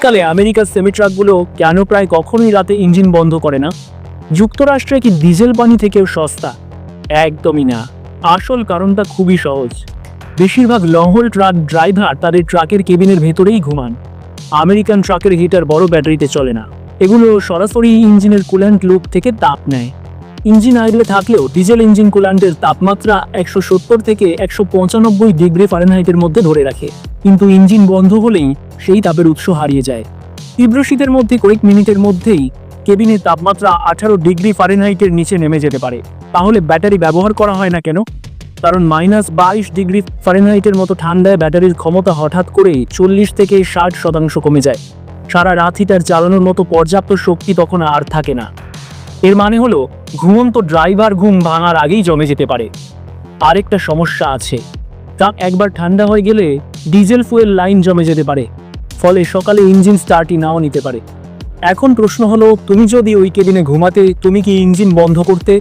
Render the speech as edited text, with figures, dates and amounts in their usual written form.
শীতকালে আমেরিকার সেমি ট্রাকগুলো কেন প্রায় কখনোই রাতে ইঞ্জিন বন্ধ করে না? যুক্তরাষ্ট্রে কি ডিজেল পানি থেকেও সস্তা? একদমই না। আসল কারণটা খুবই সহজ। বেশিরভাগ লং হোল ট্রাক ড্রাইভার তাদের ট্রাকের কেবিনের ভেতরেই ঘুমান। আমেরিকান ট্রাকের হিটার বড় ব্যাটারিতে চলে না, এগুলো সরাসরি ইঞ্জিনের কুল্যান্ট লুপ থেকে তাপ নেয়। ইঞ্জিন আইডলে থাকলেও ডিজেল ইঞ্জিন কুল্যান্টের তাপমাত্রা 170 থেকে 195 ডিগ্রি ফারেনহাইটের মধ্যে ধরে রাখে, কিন্তু ইঞ্জিন বন্ধ হলেই সেই তাপের উৎস হারিয়ে যায়। তীব্র শীতের মধ্যে কয়েক মিনিটের মধ্যেই কেবিনের তাপমাত্রা 18 ডিগ্রি ফারেনহাইটের নিচে নেমে যেতে পারে। তাহলে ব্যাটারি ব্যবহার করা হয় না কেন? কারণ -22 ডিগ্রি ফারেনহাইটের মতো ঠান্ডায় ব্যাটারির ক্ষমতা হঠাৎ করে 40 থেকে 60% কমে যায়। সারা রাত হিটার চালানোর মতো পর্যাপ্ত শক্তি তখন আর থাকে না। এর মানে হলো ঘুমন্ত ড্রাইভার ঘুম ভাঙার আগেই জমে যেতে পারে। আরেকটা সমস্যা আছে, ট্রাক একবার ঠান্ডা হয়ে গেলে ডিজেল ফুয়েল লাইন জমে যেতে পারে, ফলে সকালে ইঞ্জিন স্টার্টই নাও নিতে পারে। এখন প্রশ্ন হলো, তুমি যদি ওই কেবিনে ঘুমাতে, তুমি কি ইঞ্জিন বন্ধ করতে?